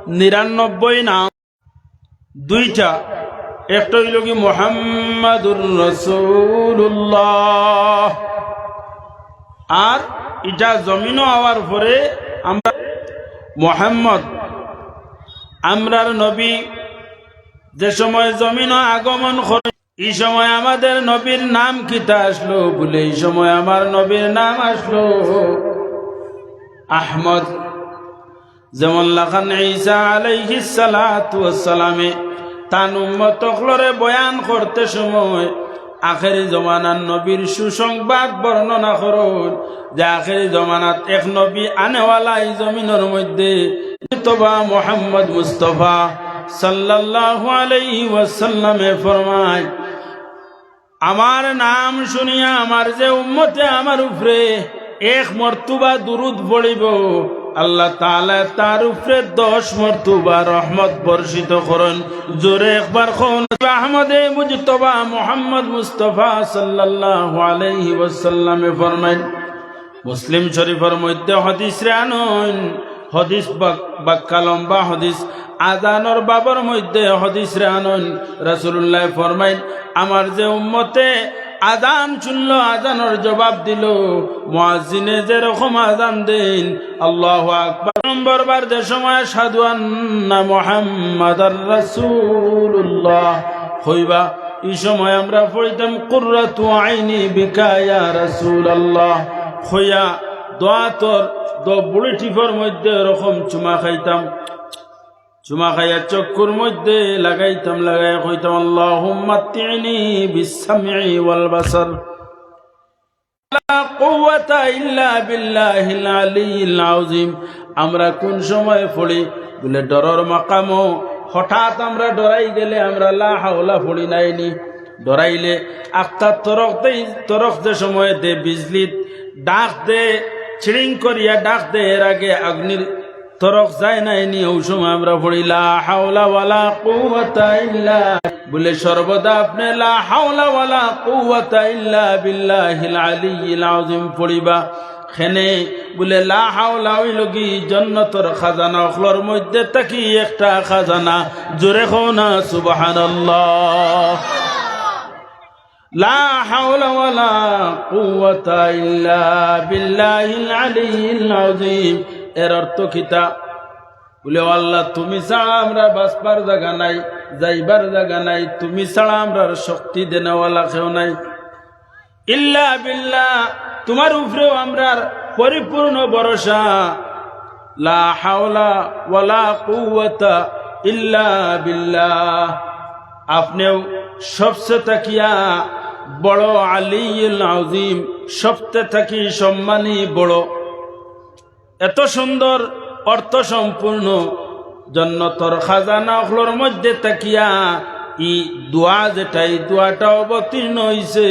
99 নাম দুইটা, একটা হইল কি মুহাম্মাদুর রাসূলুল্লাহ, আর এটা জমিনও হওয়ার পরে আমরা মুহাম্মদ আমরার নবী যে সময় জমিনও আগমন করে এই সময় আমাদের নবীর নাম কিতা আসলো বলে এই সময় আমার নবীর নাম আসলো আহমদ। যেমন লাখান ঈসা আলাইহিস সালাতু ওয়াস সালামে তান উম্মত হলরে বয়ান করতে সময় আখেরি জমানার নবীর সুসংবাদ বর্ণনা করুন যে আখেরি জমানাত এক নবী আনেওয়ালা এই জমিনের মধ্যে তবা মুহাম্মদ মুস্তাফা সাল্লাল্লাহু আলাইহি ওয়াসাল্লামে ফরমায়, আমার নাম শুনিয়া আমার যে উম্মতে আমার উপরে এক মর্তবা দুরুদ পড়িব আল্লাহ তাআলা তার উপরে 10 মর্তবা রহমত বর্ষিত করেন। জোরে একবার কোন আহমদে মুজতবা মুহাম্মদ মুস্তাফা সাল্লাল্লাহু আলাইহি ওয়াসাল্লামে ফরমায়। মুসলিম শরীফের মধ্যে হাদিস রে আনন, হাদিস বাক্কা লম্বা হাদিস, আজানোর বাবার মধ্যে হাদিস রে আনন। রাসূলুল্লাহ ফরমাইন, আমার যে উম্মতে আজান শুনলো আজানোর জবাব দিল, মুয়াজ্জিনে যেরকম আজান দেন আল্লাহু আকবার নম্বর বার যে সময় আশহাদু আন্না মুহাম্মাদার রাসূলুল্লাহ হইবা এই সময় আমরা পড়িতাম কুররাতু আইনি বিকা ইয়া রাসূলুল্লাহ হইয়া দোয়া তোর বুড়ি টিফর মধ্যে এরকম চুমা খাইতাম, চুমা খাইয়া চক্ষুর মধ্যে লাগাইতাম, লাগাইয়া কইতাম আল্লাহুম্মা মাত্তিনি বিস-সামঈ ওয়াল বাসার লা কুওয়াতা ইল্লা বিল্লাহিল আলিয়্যিল আযীম। আমরা কোন সময় পড়ি বলে ডরর মাকামো, হঠাৎ আমরা ডরাই গেলে আমরা লা হাওলা পড়ি নাইনি। ডরাইলে আফতার তরক যে সময় দে বিজলি ডাক দে ছিড়িং করিয়া ডাক দে, এর আগে অগ্নির তরক যায় নাইনি, ওই সময় আমরা পড়ি লা হাওলা ওয়ালা কুওয়াতা ইল্লা বলে সর্বদা আপনি লা হাওলা ওয়ালা কুওয়াতা ইল্লা বিল্লাহিল আলিয়্যিল আযীম পড়িবা। খেনে বলে লা হাওলা হইল কি জান্নাতের খাজানা, ওগুলোর মধ্যে থাকি একটা খাজানা। জোরে কও না সুবহানাল্লাহ। লা হাওলা ওয়ালা কুওয়াতা ইল্লা বিল্লাহিল আলিয়্যিল আযীম। এর অর্থ কিতা বলে আল্লাহ তুমি ছাড়া আমরা বাঁচবার জায়গা নাই, যাইবার জায়গা নাই, তুমি ছাড়া আমরা শক্তি দেনওয়ালা কেউ নাই। ইল্লা বিল্লাহ তোমার উপরেও আমরা পরিপূর্ণ ভরসা। লা হাওলা ওয়ালা কুওয়াতা ইল্লা বিল্লাহ। আপনিও সবচেয়ে তাকিয়া বড় আলিয়্যুল আযীম, সবচেয়ে থাকি সম্মানী বড়। এত সুন্দর অর্থ সম্পূর্ণ জান্নাতের খাজানা ওগুলোর মধ্যে তাকিয়া ই দোয়া যেটা, এই দোয়াটা অবতীর্ণ হইছে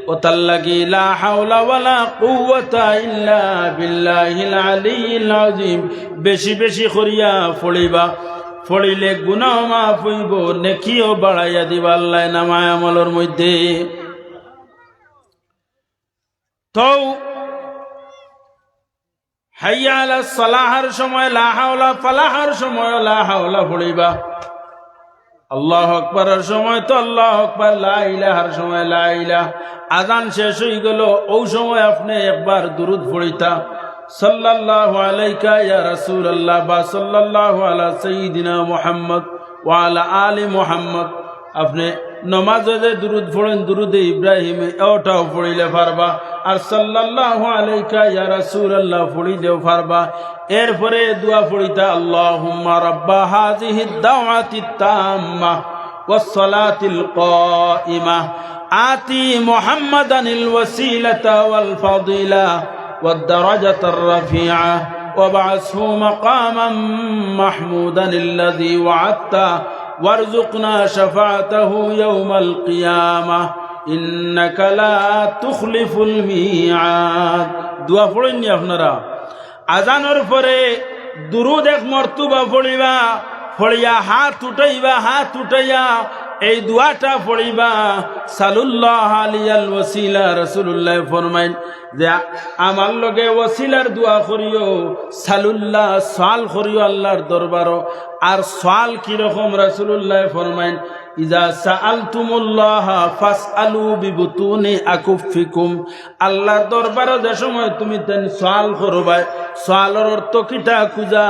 ও তার লাগি লা হাওলা ওয়ালা কুওয়াতা ইল্লা বিল্লাহিল আলিয়্যিল আযীম বেশি বেশি করিয়া পড়িবা। পড়িলে গুনাহ মাফ হইব, নেকিও বাড়াইয়া দিবা আল্লাহ নামায় আমলের মধ্যে। তো হাইয়া আলা সালাহার সময় লা হাওলা, ফালাহার সময় লা হাওলা পড়িবা। আল্লাহু আকবারের সময় তো আল্লাহু আকবার, লা ইলাহার সময় লা ইলাহ। আযান শেষ হয়ে গেল ওই সময় আপনি একবার দুরূদ পড়িতা সাল্লাল্লাহু আলাইকা ইয়া রাসূলুল্লাহ বা সাল্লাল্লাহু আলা সাইয়্যিদিনা মুহাম্মদ ওয়া আলা আলি মুহাম্মদ। আপনি নমাজে যে দুরূদ পড়েন দুরূদে ইব্রাহিম, ওটাও পড়িলে পারবা। আর সাল্লাল্লাহু আলাইকা ইয়া রাসূলুল্লাহ পড়িলেও পারবা। এরপরে দোয়া পড়িতা আল্লাহুম্মা রাব্বা হাযিহিদ দাওয়াতিত তাম্মা ওয়াস সালাতিল কাইমা আতি মুহাম্মাদানিল ওয়াসিলাতা ওয়াল ফাদিলা ওয়াদ দারাজাতার রাফিআ ওয়াবআসহু মাকামান মাহমুদান আল্লাযী ওয়া'আদতা ওয়ারযুকনা শাফাআতাহু ইয়াওমাল কিয়ামাহ ইন্নাকা লা তুখলিফুল মিআদ। দোয়া পড়েননি আপনারা? আজানের পরে দুরূদ এক মর্তবা পড়িবা, পড়িয়া হাত উঠাইবা, হাত উঠাইয়া এই দোয়াটা পড়িবা সালুল্লাহ আলিয়াল ওয়াসিলা রাসূলুল্লাহ ফরমাইন যে আমার লগে ওয়াসিলার দোয়া করিও সালুল্লাহ সওয়াল করিও আল্লাহর দরবারও আর সওয়াল কি রকম রাসূলুল্লাহ ফরমাইন ইজা সাআলতুমুল্লাহ ফাসআলু বিবুতুনি আকুফিকুম আল্লাহর দরবারে যে সময় তুমি তেন সওয়াল করবা সওয়ালের অর্থ কিটা খুঁজা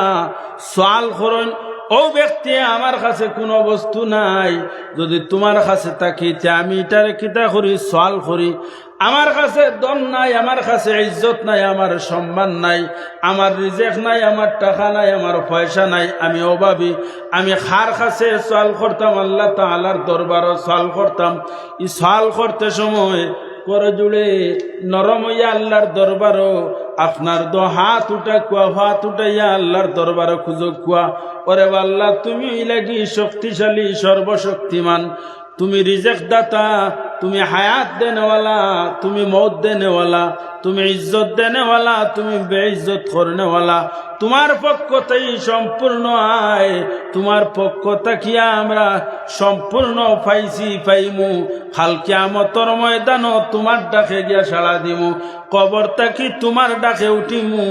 সওয়াল করুন ও ব্যক্তি আমার কাছে কোনো বস্তু নাই যদি তোমার কাছে থাকি আমি এটারে কিতা করি সওয়াল করি আমার কাছে দম নাই আমার কাছে ইজ্জত নাই আমার সম্মান নাই আমার রিজেক নাই আমার টাকা নাই আমার পয়সা নাই আমি অভাবী আমি খার কাছে সওয়াল করতাম আল্লাহ তাআলার দরবারে সওয়াল করতাম এই সওয়াল করতে সময় করে জুড়ে নরম হইয়া আল্লাহর দরবারও আপনার দো হাত উঠা কুয়া হাত উঠাইয়া আল্লাহর দরবারও খুঁজো কুয়া ওরে আল্লাহ তুমি লাগি শক্তিশালী সর্বশক্তিমান তুমি রিজেক দাতা তুমি হায়াত দেনেওয়ালা তুমি মৌত দেনেওয়ালা তুমি ইজ্জত দেনেওয়ালা তুমি বেইজ্জত করনেওয়ালা তোমার পক্ষতেই সম্পূর্ণ আয় তোমার পক্ষ থাকিয়া আমরা সম্পূর্ণ পাইমু কাল কিয়ামতের ময়দানও তোমার ডাকে গিয়া সাড়া দিমু কবর থাকি তোমার ডাকে উঠিমু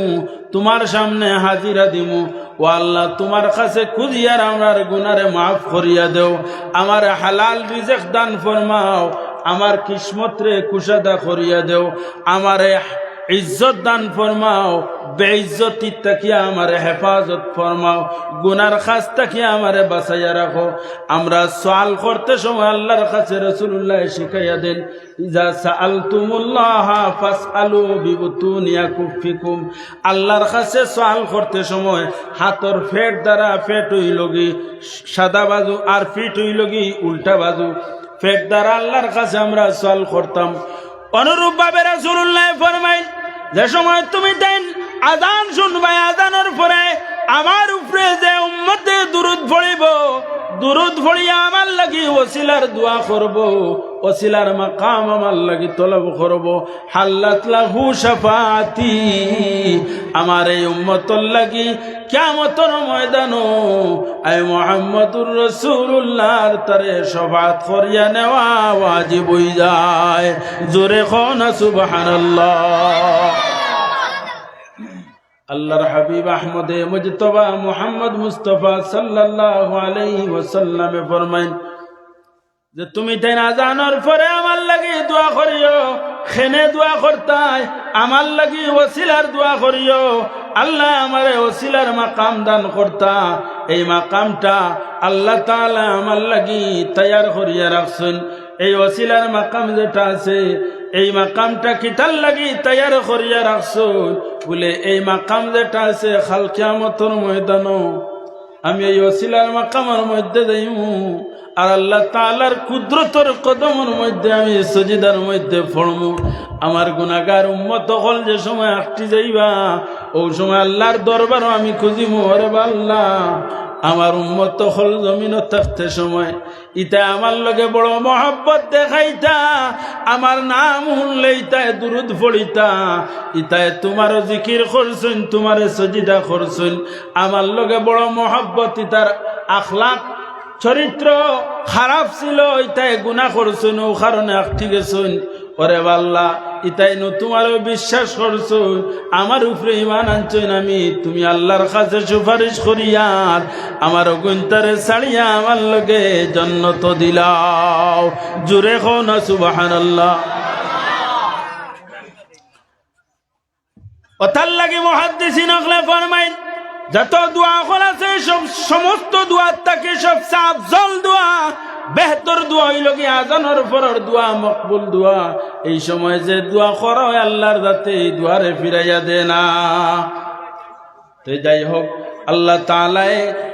তোমার সামনে হাজিরা দিমু ও আল্লাহ তোমার কাছে খুঁজিয়ার আমরার গুনারে মাফ করিয়া দেও আমার হালাল রিজেক দান ফরমাও আমার কিসমতরে কুশাদা করিয়া দেও আমারে ইজ্জত দান ফরমাও বেইজ্জতি তাকিয়া আমারে হেফাজত ফরমাও গুনার খাস তাকিয়া আমারে বাঁচাইয়া রাখো আমরা সওয়াল করতে সময় আল্লাহর কাছে রাসূলুল্লাহ শিখাইয়া দেন ইজা সাআলতুমুল্লাহ ফাসআলু বিবুতুনি আকুফিকুম আল্লাহর কাছে সওয়াল করতে সময় হাতর ফেট দ্বারা ফেট হইলগি সাদা বাজু আর ফিট হইলগি উল্টা বাজু ফেট দ্বারা আল্লাহর কাছে আমরা সওয়াল করতাম অনুরূপ ভাবে রাসূলুল্লাহ ফরমাইল যে সময় তুমি দেন আযান শুনবা আযানের পরে আমার উপরে যে উম্মতে দুরূদ পড়িব দুরূদ পড়িয়া আমার লাগি ওসিলার দোয়া করব ওসিলার মাকাম আমার লাগি তলব করব হাল্লাত লাহু শাফাআতি আমার এই উম্মতর লাগি কিয়ামতের ময়দানো আয় মুহাম্মদুর রাসূলুল্লাহর তরে শাফাআত করিয়া নেওয়া ওয়াজিব হই যায় জোরে কোন সুবহানাল্লাহ আল্লাহর হাবিব আহমদে মুজতবা মুহাম্মদ মুস্তাফা সাল্লাল্লাহু আলাইহি ওয়াসাল্লাম ফরমাইন যে তুমি তাই আযানের পরে আমার লাগি দোয়া করিও খেনে দোয়া করতাই আমার লাগি ওসিলার দোয়া করিও আল্লাহ আমারে ওসিলার মাকাম দান করতা এই মাকামটা আল্লাহ তাআলা আমার লাগি তৈয়ার করিয়া রাখছেন এই ওসিলার মাকাম যেটা আছে এই মাকামটা কিতার লাগি তৈয়ার করিয়া রাখছো বলে এই মাকাম যেটা আছে কাল কিয়ামতের ময়দানও আমি এই ওসিলার মাকামের মধ্যে যাইমু আর আল্লাহ তাআলার কুদরতের কদমের মধ্যে আমি সজিদার মধ্যে পড়মু আমার গুনাহগার উম্মত হল যে সময় আটটি যাইবা ও সময় আল্লাহর দরবারও আমি খুঁজিমু ওরে আল্লাহ আমার উম্মত হল জমিনত থাকতে সময় ইতা আমার লগে বড় মহব্বত দেখাইতা আমার নাম শুনলে ইতায় দুরুদ পড়িতা ইতায় তোমার জিকির করছুন তোমার সজিদা করছুন আমার লগে বড় মহব্বত ইতার আখলাক চরিত্র খারাপ ছিল ইতায় গুনাহ করছুন ও কারণে আটটি গেছুন ওরে আল্লাহ ইতাই তোমারও বিশ্বাস করছো আমার উপরে ঈমান আনছুন আমি তুমি আল্লাহর কাছে সুপারিশ করিয়ার আমার গুনতারে ছাড়িয়া আমার লগে জান্নাত দিলাও জোরে কোন সুবহানাল্লাহ ওতার লাগি মুহাদ্দিসিন হলে ফরমাইন যত দোয়া আছে সব সমস্ত দোয়ার থেকে সবচেয়ে আফজল দোয়া বেহতর দোয়া হইল কি আযানের পরের দোয়া মকবুল দোয়া এই সময় যে দোয়া করো আল্লাহর যাতে এই দোয়ারে ফিরাইয়া দে না তো যাই হোক আল্লাহ তাআলা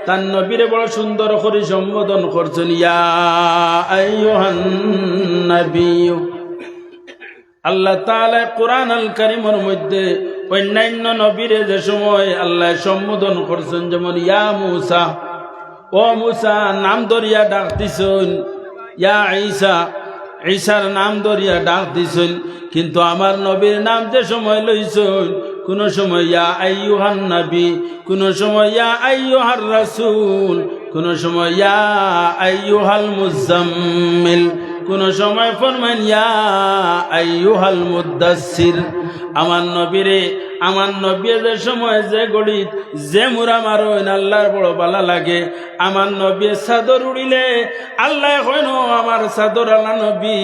তার নবীরে বড় সুন্দর করে সম্বোধন করছেন ইয়া আইয়ুহান নবী আল্লাহ তাআলা কোরআন আল কারীমের মধ্যে অন্যান্য নবীরে যে সময় আল্লাহ সম্বোধন করছেন যেমন ইয়া মূসা ও মূসা নাম ধরিয়া ডাক দিছেন ইয়া ঈসা ঈসার নাম ধরিয়া ডাক দিছেন কিন্তু আমার নবীর নাম যে সময় লইছেন কোন সময় ইয়া আইয়ুহান নবী কোন সময় ইয়া আইয়ুহার রাসূল কোন সময় ইয়া আইয়ুহাল মুজাম্মিল, কোন সময় ফরমান ইয়া আইয়ুহাল মুদাসসির। আমার নবীরে, আমার নবী যে সময় যে গড়িত যে মুরা মারো আল্লাহর বড় বালা লাগে। আমার নবী চাদর উড়িলে আল্লাহ কইন আমার চাদর আলা নবী।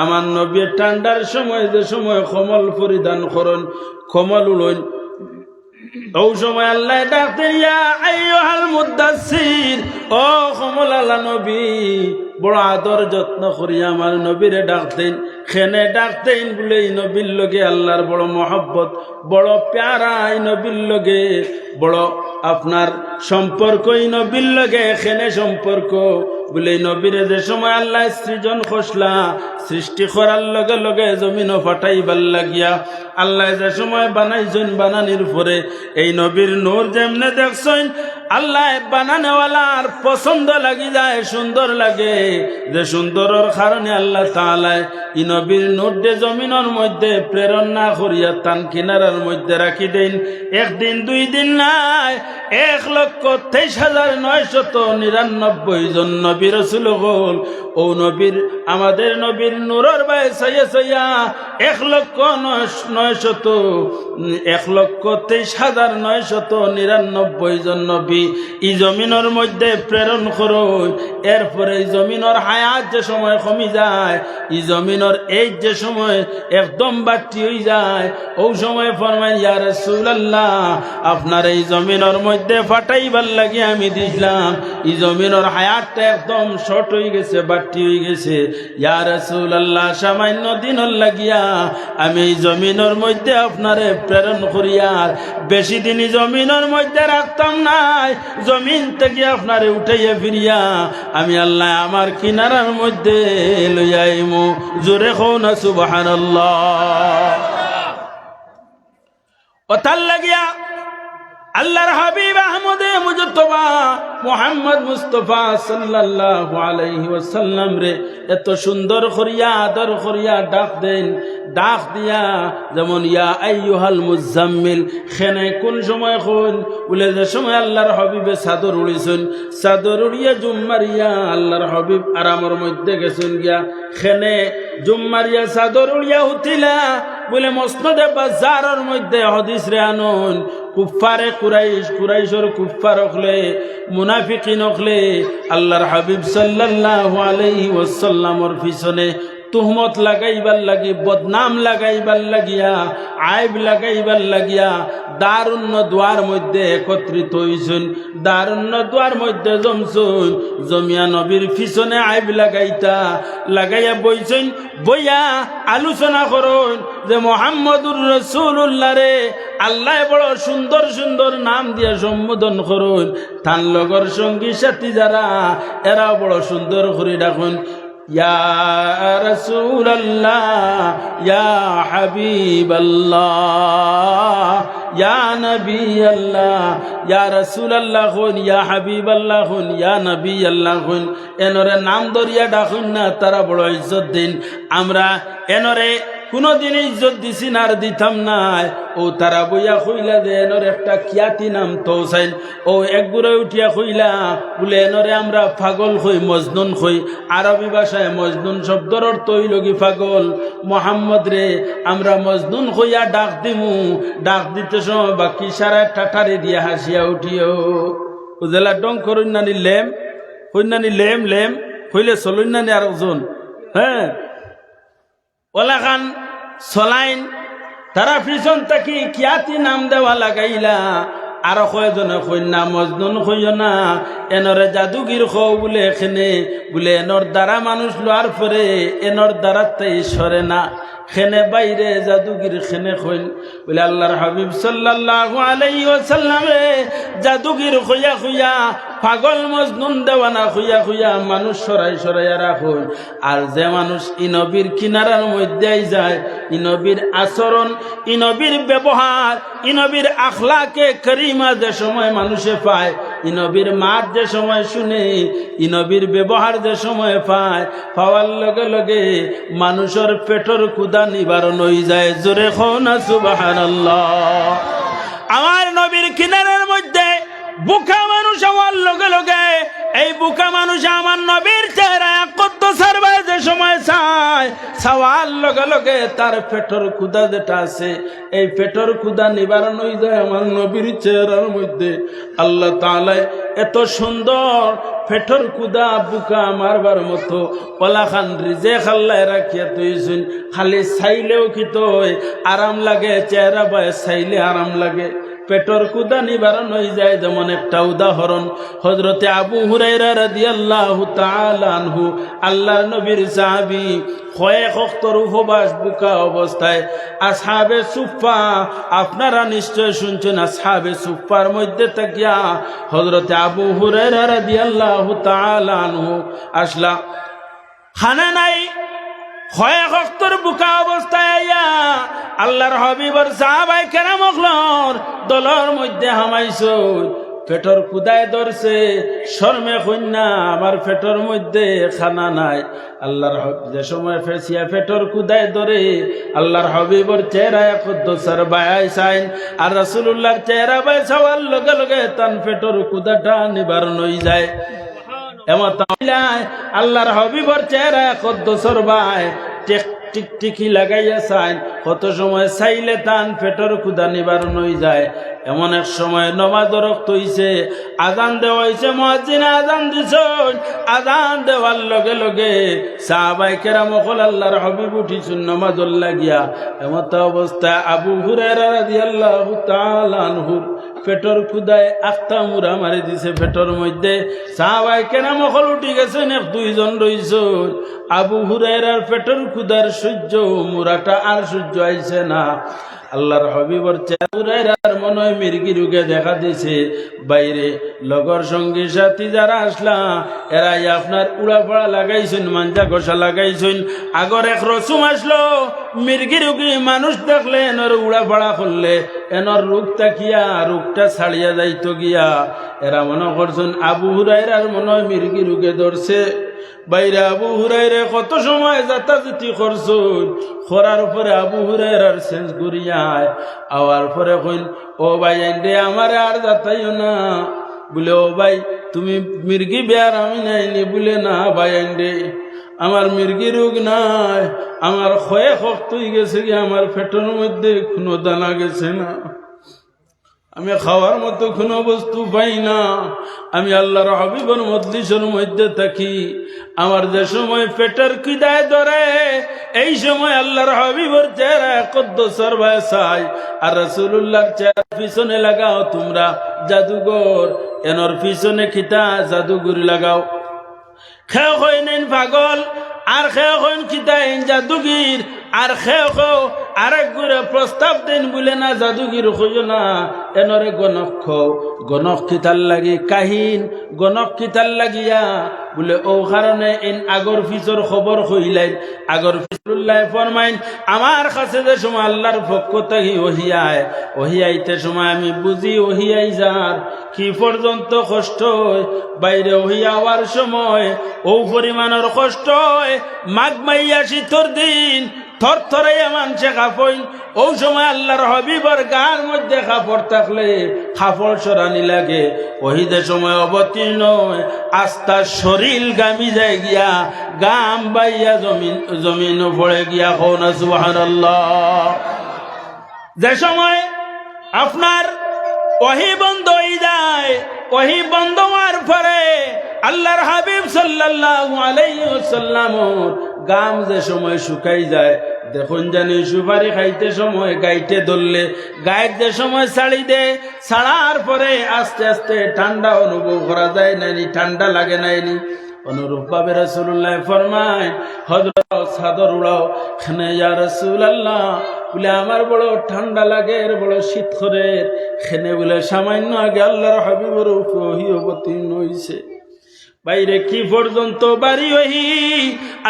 আমার নবী ঠান্ডার সময় যে সময় কমল পরিধান করন, কমল উড়ন, ও সময় আল্লাহ ডাকতেন ইয়া আইয়ুহাল মুদাসসির, ও কমল আলা নবী। বড় আদর যত্ন করি আমার নবীরে ডাকতেন। খেনে ডাকতেন বলে এই নবীর লগে আল্লাহর বড় মহব্বত, বড় প্যারা এই নবীর লগে, বড় আপনার সম্পর্ক এই নবীর লগে। খেনে সম্পর্ক বলে এই নবীরে যে সময় আল্লাহ সৃজন খসলা, সৃষ্টি করার লগে লগে জমিনও ফাটাইবার লাগিয়া আল্লাহ যে সময় বানাইছেন, বানানির পরে এই নবীর নূর যেমনে দেখছেন আল্লাহ বানানেওয়ালার পছন্দ লাগি যায়, সুন্দর লাগে। যে সুন্দরের কারণে আল্লাহ তাআলা এই নবীর নূর দে জমিনের মধ্যে প্রেরণ না করিয়া তান কিনারার মধ্যে রাখি দেন। একদিন দুই দিন নাই, 1,23,999 জন নবী রাসূল হল। ও নবীর, আমাদের নবীর নূরের বাই সাইয়া সাইয়া 1,23,999 জন নবী এই জমিনের মধ্যে প্রেরণ করো। এরপরে এই জমিনের হায়াত যে সময় কমি যায়, এই জমিনের এই যে সময় একদম বাড়তি হয়ে যায়, ওই সময় ফরমায় ইয়া রাসূলুল্লাহ আপনার এই জমিনের মধ্যে ফাটাইবার লাগি আমি দিলাম। এই জমিনের হায়াতটা একদম শর্ট হয়ে গেছে, বাড়তি হয়ে গেছে। ইয়া রাসূলুল্লাহ সামান্য দিনের লাগিয়া আমি এই জমিনের মধ্যে আপনারে প্রেরণ করিয়া বেশি দিনই জমিনের মধ্যে রাখতাম নাই। জমিন থেকে আপনারে উঠাইয়া ফিরিয়া আমি আল্লাহ আমার কিনারার মধ্যে লইয়া আইমু। জোরে কও না সুবহানাল্লাহ। ও তার লাগিয়া আল্লাহর হাবিব আহমদে মুজতবা মুহাম্মদ মুস্তাফা সাল্লাল্লাহু আলাইহি ওয়াসাল্লাম রে এত সুন্দর করিয়া আদর করিয়া ডাক দেন। ডাক দিয়া যেমন ইয়া আইয়ুহাল মুজাম্মিল, খেনে কোন সময় কোন বলে যে সময় আল্লাহর হাবিবে চাদর উড়িছেন, চাদর উড়িয়া জুম্মারিয়া আল্লাহর হাবিব আরামের মধ্যে গেছেন গিয়া। খেনে জুম্মারিয়া চাদর উড়িয়া উঠিলা বলে মসনদে বাজারের মধ্যে হাদিস রে আনুন। কুফারে কুরাইশর কুফার হলে, মুনাফিকিন হলে আল্লাহর হাবিব সাল্লাল্লাহু আলাইহি ওয়াসাল্লামর পিছনে তুহমত লাগাইবার লাগি, বদনাম লাগাইবার লাগিয়া, আইব লাগাইবার লাগিয়া দারুণ্য দোয়ার মধ্যে একত্রিত হইছেন। দারুণ্য দোয়ার মধ্যে জমছুন, জমিয়া নবীর পিছনে আইব লাগাইয়া বইছেন। বইয়া আলোচনা করুন যে মুহাম্মদুর রাসূলুল্লাহ রে আল্লাহ বড় সুন্দর সুন্দর নাম দিয়ে সম্বোধন করুন। তার লগর সঙ্গী সাথী যারা এরা বড় সুন্দর করে ডাকুন ইয়া রাসূলুল্লাহ, ইয়া হাবিবাল্লাহ, ইয়া নবী আল্লাহ। ইয়া রাসূলুল্লাহ হন, ইয়া হাবিবাল্লাহ হন, ইয়া নবী আল্লাহ হন। এনরে নাম ধরিয়া ডাকুন না, তারা বড় ইজ্জত দিন। আমরা এনরে কোনদিন ইজ্জত দিছি না, আর দিতাম নাই। ও তারা বইয়া কইলা যে এনর একটা কিয়াতি নাম তৌসাইন। ও একগুড়ে উঠিয়া কইলা বলে এনরে আমরা পাগল হই, মজনুন হই। আরবি ভাষায় মজনুন শব্দর অর্থ হইল কি পাগল। মোহাম্মদ রে আমরা মজনুন হইয়া ডাক দিমু। ডাক দিতে সময় বাকি সারা ঠাঠারে দিয়ে হাসিয়া উঠিও। উজেলা ডং করুন নানি লেম, হইনানি লেম লেম হইলে চলুন নানি আর ওজন। হ্যাঁ, ওলা খান চলাইন তারা পিছন থাকি কিয়াতি নাম দেওয়া লাগাইলা। আর কয়জনে কন্যা মজনুন কইও না, এনরে জাদুগির খো বলে এখানে বলে এনর দ্বারা মানুষ লোয়ার পরে এনর দ্বারা তাই সরে না। খেনে বাইরে জাদুগির খেনে কইন বলে আল্লাহর হাবিব সাল্লাল্লাহু আলাইহি ওয়াসাল্লাম জাদুগির খুইয়া খুইয়া পাগল মজনুন দেওয়ানা খুইয়া খুইয়া মানুষ সরাই সরাইয়া রাখুন। আর যে মানুষ ই নবীর কিনারার মধ্যে যায়, ই নবীর আচরণ, ই নবীর ব্যবহার, ই নবীর আখলাকে করিমা যে সময় মানুষে পায়, ই নবীর মাত যে সময় শুনে, ই নবীর ব্যবহার যে সময় পায়, পাওয়ার লগে লগে মানুষের পেটর ক্ষুধা নিবারণ হয়ে যায়। জোরে কও না সুবহানাল্লাহ। আমার নবীর কিনারার মধ্যে বুকা মানুষ হওয়ার লগে লগে চাওয়ার লগে লগে তার পেটর ক্ষুধা যেটা আছে এই পেটর ক্ষুধা নিবারণ হয়ে যায় আমার নবীর চেহারার মধ্যে। আল্লাহ তাআলা এত সুন্দর পেটর ক্ষুধা বুকা মারবার মতো ওলাখান রিজেক আল্লাহ রাখিয়া তুইছেন, খালি চাইলেও কি তো আরাম লাগে, চেহারা বায় চাইলে আরাম লাগে, পেটর ক্ষুধা নিবারণ হয়ে যায়। যেমন একটা উদাহরণ, হযরতে আবু হুরায়রা রাদিয়াল্লাহু তাআলা আনহু আল্লাহর নবীর সাহাবী, কয়েক ওয়াক্তের উপবাস বুকা অবস্থায় আসহাবে সুফফা, আপনারা নিশ্চয় শুনছেন, আসহাবে সুফফার মধ্যে থাকিয়া হযরতে আবু হুরায়রা রাদিয়াল্লাহু তাআলা আনহু আসলা, খানা নাই, কয়েক ওয়াক্তের বুকা অবস্থায় আইয়া আল্লাহর হাবিবর সাহাবায়ে কেরামর দলের মধ্যে হামাইছো, পেটর ক্ষুধায় ধরছে, শর্মে কন্যা আমার পেটর মধ্যে খানা নাই। আল্লাহর যে সময় ফেসিয়া পেটর ক্ষুধায় ধরে আল্লাহর হাবিবর চেহারায় কুদ্দুসের বায়াই চাইন, আর রাসূলুল্লাহর চেহারা বাই চাওয়ার লগে লগে তান পেটর ক্ষুধাটা নিবারণ হয়ে যায়। এমন আল্লাহর হাবিবর চেহারা কুদ্দুসের বাই টিকটিকি লাগাইয়া চাইন, কত সময় চাইলে তান পেটর ক্ষুধা নিবারণ হয়ে যায়। এমন এক সময় নমাজ রক্ত হইছে, আজান দেওয়া হয়েছে, মুয়াজ্জিনে আজান দিছেন, আজান দেওয়ার লগে লগে সাহাবায়ে কেরাম সকল আল্লাহর হাবিব উঠিছেন নমাজর লাগিয়া। এমন অবস্থায় আবু হুরায়রা রাদিয়াল্লাহু তাআলা আনহুর পেটর ক্ষুধায় আখতা মুরা মারি দিছে পেটর মধ্যে। সাহাবায়ে কেরাম সকল উঠি গেছেন, এক দুইজন রইছেন। আবু হুরায়রার পেটর ক্ষুধার সহ্য মুরাটা আর সহ্য আইছে না। আল্লাহর হাবিবর চেহারার মনে হয় মির্গি রোগে দেখা দিছে। বাইরে লগর সঙ্গী সাথী যারা আসলা এরাই আপনার উড়াফাড়া লাগাইছেন, মাঞ্জা ঘষা লাগাইছেন। আগর এক রসুম আসলো, মির্গি রোগী মানুষ দেখলে এনর উড়াফাড়া করলে এনর রোগ তাকিয়া রোগটা ছাড়িয়া যাইতো গিয়া। এরা মনে করছেন আবু হুরায়রার মনে হয় মির্গি রোগে ধরছে। বাইরে আবু হুরায়রা কত সময় যাতাযাতি করছেন, করার পরে আবু হুরায়রার সেন্স ঘুরিয়ায় আওয়ার পরে কইন, ও ভাই এন্ডে আমারে আর যাতাইও না। বলে, ও ভাই তুমি মির্গি বেয়ার আমি নাইনি। বলে, না ভাই এন্ডে আমার মির্গি রোগ নাই, আমার ক্ষয়ে শক্ত হয়ে গেছে কি, আমার পেটের মধ্যে কোনো দানা গেছে না, আমি খাওয়ার মতো কোনো বস্তু পাই না। আমি আল্লাহর হাবিবের মজলিসের মধ্যে থাকি, আমার যে সময় পেটের খিদায় ধরে এই সময় আল্লাহর হাবিবের চেহারা কুদ্দুসের ভাই চাই, আর রাসূলুল্লাহর চেহারা পিছনে লাগাও তোমরা জাদুঘর, এনর পিছনে খিতা জাদুঘর লাগাও। খেয়ে হয়ে নেন পাগল, আর খেয়ে হইন খিতা জাদুগির, আর খেয়ে খাও আরেক ঘুরে প্রস্তাব দিন বলে না জাদুগির খুঁজো না, এনরে গণক খাও, গণক খিতার লাগি কাহিন, গণক খিতার লাগিয়া বলে ও কারণে এন আগর ফিসর খবর হইলেন। আগর ফিসুল্লাহ ফরমাইন, আমার কাছে যে সময় আল্লাহর পক্ষ থেকে ওহিয়ায়, ওহিয়াইতে সময় আমি বুঝি ওহিয়াই যার কি পর্যন্ত কষ্ট হয়। বাইরে ওহিয়া হওয়ার সময় ও পরিমাণের কষ্ট হয়, মাঘ মাইয়া শীতর দিন থর থরাইয়া মানুষে কাপড়, ও সময় আল্লাহর হাবিবর গার মধ্যে কাপড় থাকলে কাপড় সরানি লাগে। ওহিদের সময় অবতীর্ণ আস্তার শরীর গামি যায় গিয়া, গাম বাইয়া জমিন পড়ে গিয়া, কওনা সুবহানাল্লাহ। যে সময় আপনার ওহি বন্ধ হয়ে যায়, ওহি বন্ধ হওয়ার পরে আল্লাহর হাবিব সাল্লাল্লাহু আলাইহি ওয়াসাল্লাম গাম যে সময় শুকাই যায়, দেখুন জানি সুপারি খাইতে সময় গাইতে ধরলে গায়ের যে সময় ছাড়ি দে, ছাড়ার পরে আস্তে আস্তে ঠান্ডা অনুভব করা যায় নাইনি, ঠান্ডা লাগে নাইনি। অনুরূপ ভাবে রাসূলুল্লাহ ফরমায়, হযরত চাদর উড়াও, খানে ইয়া রাসূলুল্লাহ বলে আমার বড় ঠান্ডা লাগে, বড় শীত করে, খেনে বলে সামান্য আগে আল্লাহর হাবিবের ওহী অবতীর্ণ হইছে। বাইরে কি পর্যন্ত বাড়ি ওহি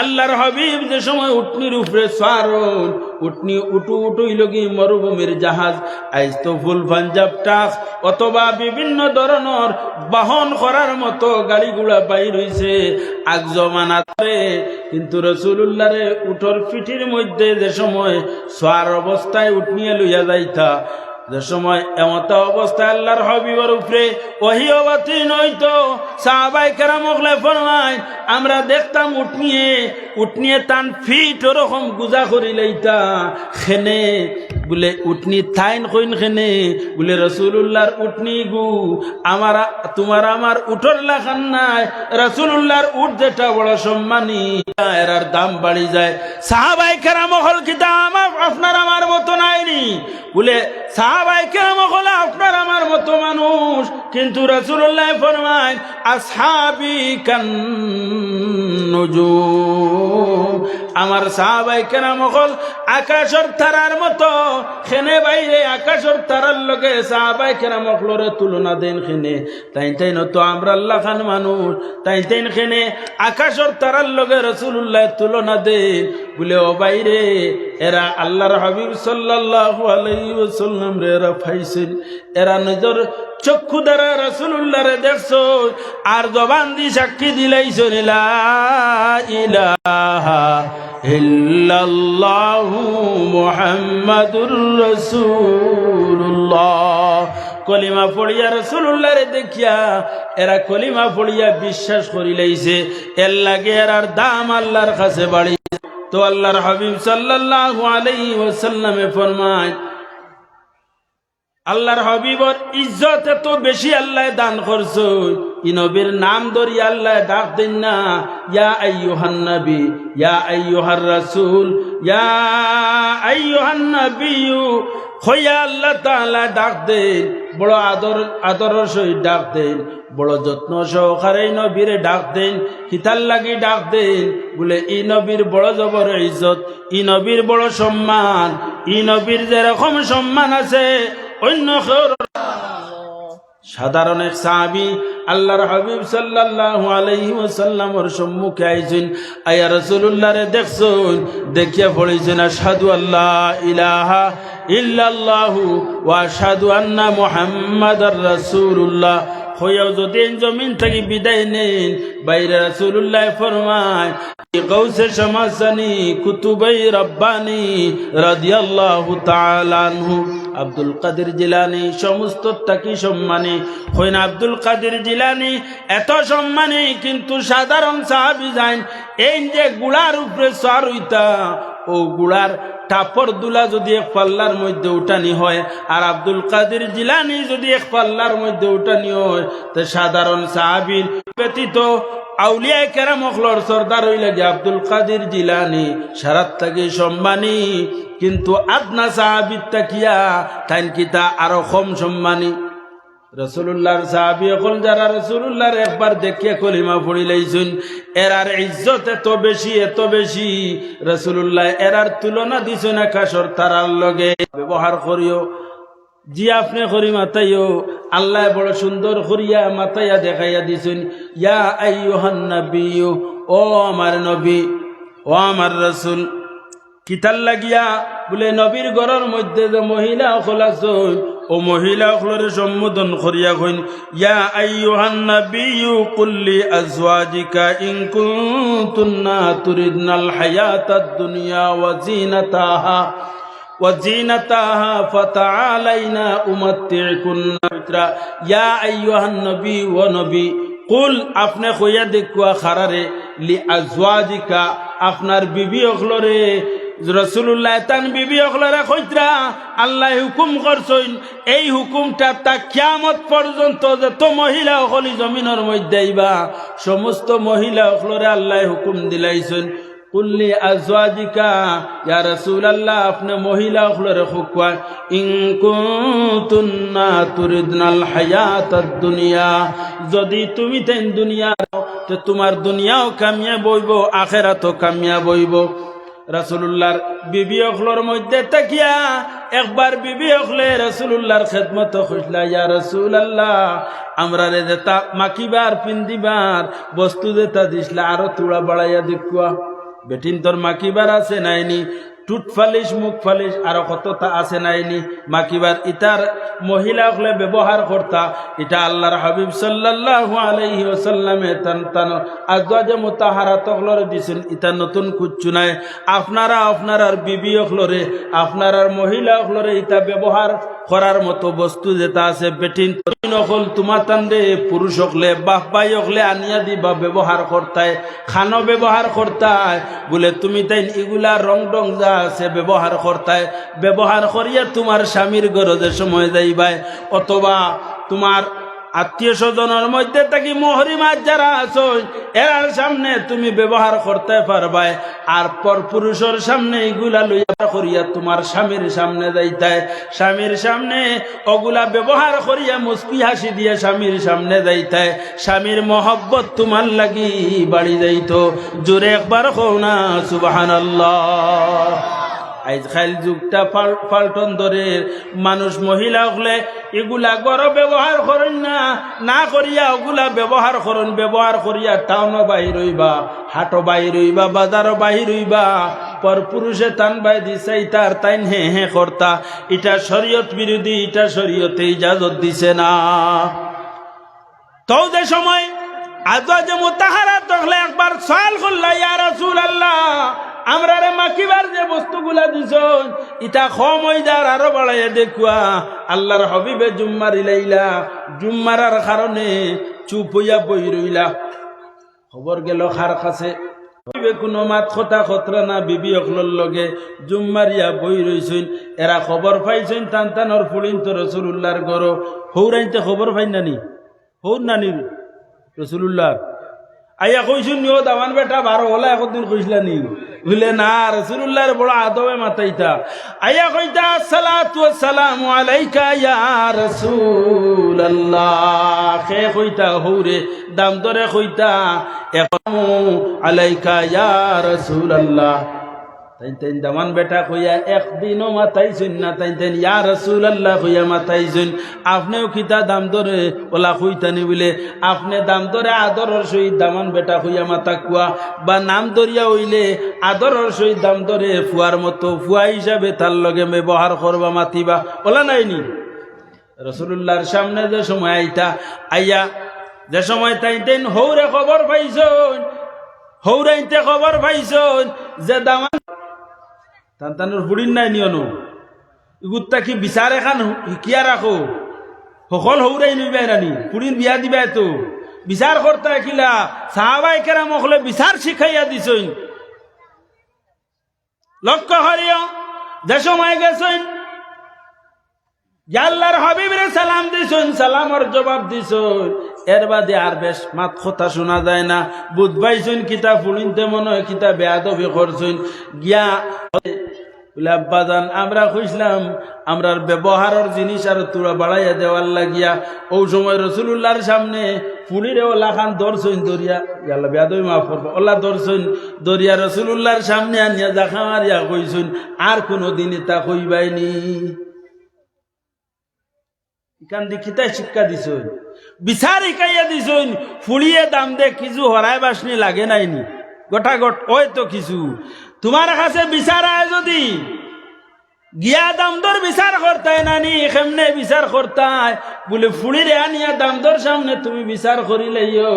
আল্লাহর হাবিব যে সময় উটনির উপরে সারন, উটনি উটু উটুইল কি মরুভূমির জাহাজ, আইজ তো ফুল পাঞ্জাব টাক অথবা বিভিন্ন ধরনের বাহন করার মতো গাড়িগুলা বাইর হইছে আগ জমানাতে। কিন্তু রাসূলুল্লাহ রে উটর পিঠির মধ্যে যে সময় সার অবস্থায় উটনিয়ে লইয়া যাইতা, যে সময় এমত অবস্থায় আল্লাহর হাবিবের উপরে ওহী অবতীর্ণ হইতো, সাহাবায়ে কেরাম ওগলে ফরমায় আমরা দেখতাম উঠনিয়ে তান ফিট ওরকম গুজা করি লইতা খেনে বলে উঠনি থাইন কইন খেনে বলে রাসূলুল্লাহর উঠনি গু তোমার আমার উঠর লাগান নাই, রাসূলুল্লাহর উঠ যেটা বড় সম্মানী এরার দাম বাড়ি যায়। সাহাবায়ে কেরাম হল কি দাম আপনার আমার মতো নাইনি বলে সাহাবায়ে কেরাম হল আপনার আমার মতো মানুষ, কিন্তু রাসূলুল্লাহ ফরমায় আসহাবি কান নুজুম, আমার সাহাবায়ে কেরাম হল আকাশের তারার মতো, খেনে বাইরে আকাশের তারার লগে সাহাবায়ে কেরাম হলরে তুলনা দেন খেনে তাই তো আমরা আল্লাহ খান মানুষ, তাই খেনে আকাশের তারার লগে রাসূলুল্লাহ তুলনা দেন বলে ও বাইরে এরা আল্লাহর হাবিব সাল্লাল্লাহু আলাইহি ওয়াসাল্লাম রে এরা পাইছেন, এরা নিজের চক্ষু দ্বারা রাসূলুল্লাহরে দেখছো আর জবান দি সাক্ষী দিলাইছো লা ইলাহা ইল্লাল্লাহু মুহাম্মাদুর রাসূলুল্লাহ। কলিমা পড়িয়া রাসূলুল্লাহরে দেখিয়া এরা কলিমা পড়িয়া বিশ্বাস করি লাইছে, এর লাগে এরার দাম আল্লাহর কাছে বাড়ি। তো আল্লাহর হাবিব সাল্লাল্লাহু আলাইহি ওয়াসাল্লামে ফরমায় আল্লাহর হাবিবর ইজ্জত এত বেশি আল্লাহ দান করছো, ই নবীর নাম ধরি আল্লাহ ডাক দেন না ইয়া আইয়ুহান নবী, ইয়া আইয়ুহার রাসূল, ইয়া আইয়ুহান নবিয়্যু হইয়া আল্লাহ তাআলা ডাক দেন, বড় আদরের সহিত ডাক দেন, বড় যত্ন সহকারে নবীরে ডাক দেন। কিতার লাগি ডাক দেন বলে ই নবীর বড় জবর ইজ্জত, ই নবীর বড় সম্মান, ই নবীর যেরকম সম্মান আছে অন্য সাধারণ এক সাহাবী আল্লাহর হাবিব সাল্লাল্লাহু আলাইহি ওয়াসাল্লামের সম্মুখে আইছেন, আয়া রাসূলুল্লাহরে দেখছেন, দেখিয়া পড়েছেন আশহাদু আল্লা ইলাহা ইল্লাল্লাহু ওয়া আশহাদু আন্না মুহাম্মাদার রাসূলুল্লাহ। হইয়াও যদি জমিন থেকে বিদায় নেন বাইরে রাসূলুল্লাহ ফরমায় গৌসে শামাসানি কুতুবাই রব্বানি রাদিয়াল্লাহু তাআলা আনহু আব্দুল কাদের জিলানী সমস্ত তাকি সম্মানী হইন। আব্দুল কাদের জিলানী এত সম্মানী কিন্তু সাধারণ সাহাবী যান এই যে গুড়ার উপরে সওয়ার হইতা ও গুড়ার টাপর দুলা যদি এক পাল্লার মধ্যে উঠানি হয় আর আব্দুল কাদের জিলানী যদি এক পাল্লার মধ্যে উঠানি হয় তো সাধারণ সাহাবীর ব্যতীত আউলিয়া কেরাম হলর সর্দার হইলে যে আব্দুল কাদের জিলানী সারাত থেকে সম্মানী, কিন্তু আদনা সাহাবীর তাকিয়া তাইন কিতা আরো কম সম্মানী। রাসূলুল্লাহর সাহাবী হল যারা রাসূলুল্লাহর একবার দেখিয়া কলিমা পড়ি লাইছেন এরার ইজ্জত এত বেশি রাসূলুল্লাহ এরার তুলনা দিছেন আকাশের তারার লগে। ব্যবহার করিও জি আপনি করি মাতাইও আল্লাহ বড় সুন্দর করিয়া মাতাইয়া দেখাইয়া দিছেন ইয়া আইয়ুহান নবিয়্যু, ও আমার নবী, ও আমার রাসূল। কিতার লাগিয়া বলে নবীর ঘরের মধ্যে যে মহিলা সকল আছেন ও মহিলা সকলের সম্বোধন করিয়া coin yeah আইয়ুহান নবিয়্যু cool Li আজওয়াজিকা in কুনতুন্না তুরিদনাল হায়াতাদ দুনিয়া ওয়া জিনাতাহা ফাতাআলাইনা উমাত্তিকুন্না। ইয়া আইয়ুহান নবী, ও নবী, কুল আপনি কইয়া দেখুয়া খারারে লি আজওয়াজিকা আপনার বিবি সকলরে রাসূলুল্লাহ তান বিবি সকলরে কইতরা আল্লাহ হুকুম করছেন এই হুকুমটা তা কিয়ামত পর্যন্ত যত মহিলা সকলি জমিনের মধ্যে আইবা সমস্ত মহিলা সকলরে আল্লাহ হুকুম দিলাইছেন কুল্লি আজওয়াজিকা ইয়া রাসূলুল্লাহ আপনি মহিলা সকলরে হুকুম ইন কুনতুন্না তুরিদনাল হায়াতাদ দুনিয়া, যদি তুমি তেন দুনিয়া তো তোমার দুনিয়াও কামিয়াব হইব আখিরাতও কামিয়াব হইব। রাসূলুল্লাহর বিবি সকলের মধ্যে তাকিয়া একবার বিবি সকলে রাসূলুল্লাহর খেদমত কইলা ইয়া রাসূলুল্লাহ আমরা রে দেতা মাকিবার পিন্দিবার বস্তু দেতা দিছলা আরো তুড়া বাড়াইয়া দেখুয়া বেটিন তোর মাকিবার আছে নাইনি টুট ফালিশ মুখ ফালিশ আরো কতটা আছে নাইনি মাকিবার ইতার মহিলা হলে ব্যবহার করতা এটা আল্লাহর হাবিব সাল্লাল্লাহু আলাইহি ওয়াসাল্লামে তান আজওয়াজে মুতাহারাত হলরে দিছেন এটা নতুন কুচ্ছু নাই আপনার বিবি হলরে আপনার মহিলা হলরে এটা ব্যবহার করার মতো বস্তু যেটা আছে বেটিন নকল তোমার তান্ডে পুরুষ হকলে বাপ ভাই হকলে আনিয়া দিবা ব্যবহার করতায় খানো ব্যবহার করতায় বলে তুমি তাই এগুলা রং ডং যা আছে ব্যবহার করতায় ব্যবহার করিয়া তোমার স্বামীর গরজের সময় যাইবাই অথবা তোমার আত্মীয় স্বজনের মধ্যে থাকি মহরিমা যারা আছো এর সামনে তুমি ব্যবহার করতে পারবাই আর পর পুরুষের সামনে এগুলা লইয়া করিয়া তোমার স্বামীর সামনে যাইতায় স্বামীর সামনে ওগুলা ব্যবহার করিয়া মুস্কি হাসি দিয়ে স্বামীর সামনে যাইতায় স্বামীর মহব্বত তোমার লাগি বাড়ি যাইতো জোরে একবার কও না সুবহানাল্লাহ আজকাল যুগটা পাল্টন ধরে মানুষ মহিলা হলে এগুলা গড় ব্যবহার করেন না করিয়া ওগুলা ব্যবহার করেন ব্যবহার করিয়া টাউনও বাহির হইবা হাটও বাহির হইবা বাজারও বাহির হইবা পর পুরুষে টান বাই দিছে তার তাইন হে কর্তা এটা শরীয়ত বিরোধী এটা শরীয়তে ইজাজত দিছে না তো যে সময় আজওয়াজে মুতাহারাত হলে একবার সওয়াল করলা ইয়া রাসূলুল্লাহ আমরা রে মাকিবার যে বস্তুগুলা দিছন ইটা কম হই যার আরো বাড়াইয়া দেখুয়া আল্লাহর হাবিবে জুম্মার ইলাইলা জুম্মারার কারণে চুপ হইয়া বই রইলা খবর গেল খার কাছে কোনো মাত কথা খতরা না বিবি অকলর লগে জুম্মারিয়া বই রইছেন এরা খবর পাইছেন টানটানোর ফুলিন তো রসুল্লাহর ঘর হৌরাইতে খবর পাই নানি হৌর নানি রসুল্লাহ আইয়া কইছুন নিও দামান বেটা 12 হলা একদিন কইছিলা নি বুঝলে না রাসূলুল্লাহর বড় আদবে মাতাইতা আইয়া কইতা আসসালাতু ওয়াসসালামু আলাইকা ইয়া রাসূলুল্লাহ কে কইতা হৌরে দাম ধরে কইতা আলাইকা ইয়া রাসূলুল্লাহ তাই দামান বেটা কইয়া একদিনও মাতাইছেন না তাই ইয়া রাসূলুল্লাহ কইয়া মাতাইছেন আপনিও কিতা দাম ধরে ওলা কইতানি বলে আপনি দাম ধরে আদরের সহিত দামান বেটা কইয়া মাতা কুয়া বা নাম ধরিয়া হইলে আদরের সহিত দাম ধরে ফুয়ার মতো ফুয়া হিসাবে তার লগে ব্যবহার করবা মাতিবা ওলা নাইনি রাসূলুল্লাহর সামনে যে সময় আইয়া যে সময় তাই হৌরে খবর পাইছেন হৌরাইতে খবর পাইছেন যে দামান তান্তানোর ফুড়িন নাই নিয়নো ইগুত্তা কি বিচার এখান শিকিয়া রাখো সকল হৌরাই নিবে রানি ফুড়িন বিয়া দিবা তো বিচার করতে কিলা সাহাবাই কেরাম হলে বিচার শিখাইয়া দিছেন লক্ষ্য করিও যে সময় গেছেন আল্লাহর হাবিবরে সালাম দিছেন সালামর জবাব দিছেন এর বাদে আর বেশ মাত কথা শোনা যায় না বুধ পাইছেন কিতা ফুড়িনতে মনে হয় কিতা বেয়াদবি করছেন গিয়া আব্বাজান আমরা কইছিলাম আমরার ব্যবহারের জিনিস আর তোরা বাড়াইয়া দেওয়ার লাগিয়া ও সময় রাসূলুল্লাহর সামনে ফুলিরে ওলা খান দর্শন দরিয়া আল্লাহ বেয়াদবি মাফ করবো ওলা দর্শন দরিয়া রাসূলুল্লাহর সামনে আনিয়া জাখা মারিয়া কইছেন আর কোনোদিন তা কইবাইনি ইকান দিকিতাই শিক্ষা দিছেন বিচার শিখাইয়া দিছেন ফুলিয়ে দাম দে কিছু হরাই বাসনি লাগে নাইনি গোটা গোট ওই তো কিছু তোমার কাছে বিচার আয় যদি গিয়া দামদর বিচার করতায় নানি কেমনে বিচার করতায় বলে ফুড়িরে আনিয়া দামদর সামনে তুমি বিচার করিলেইও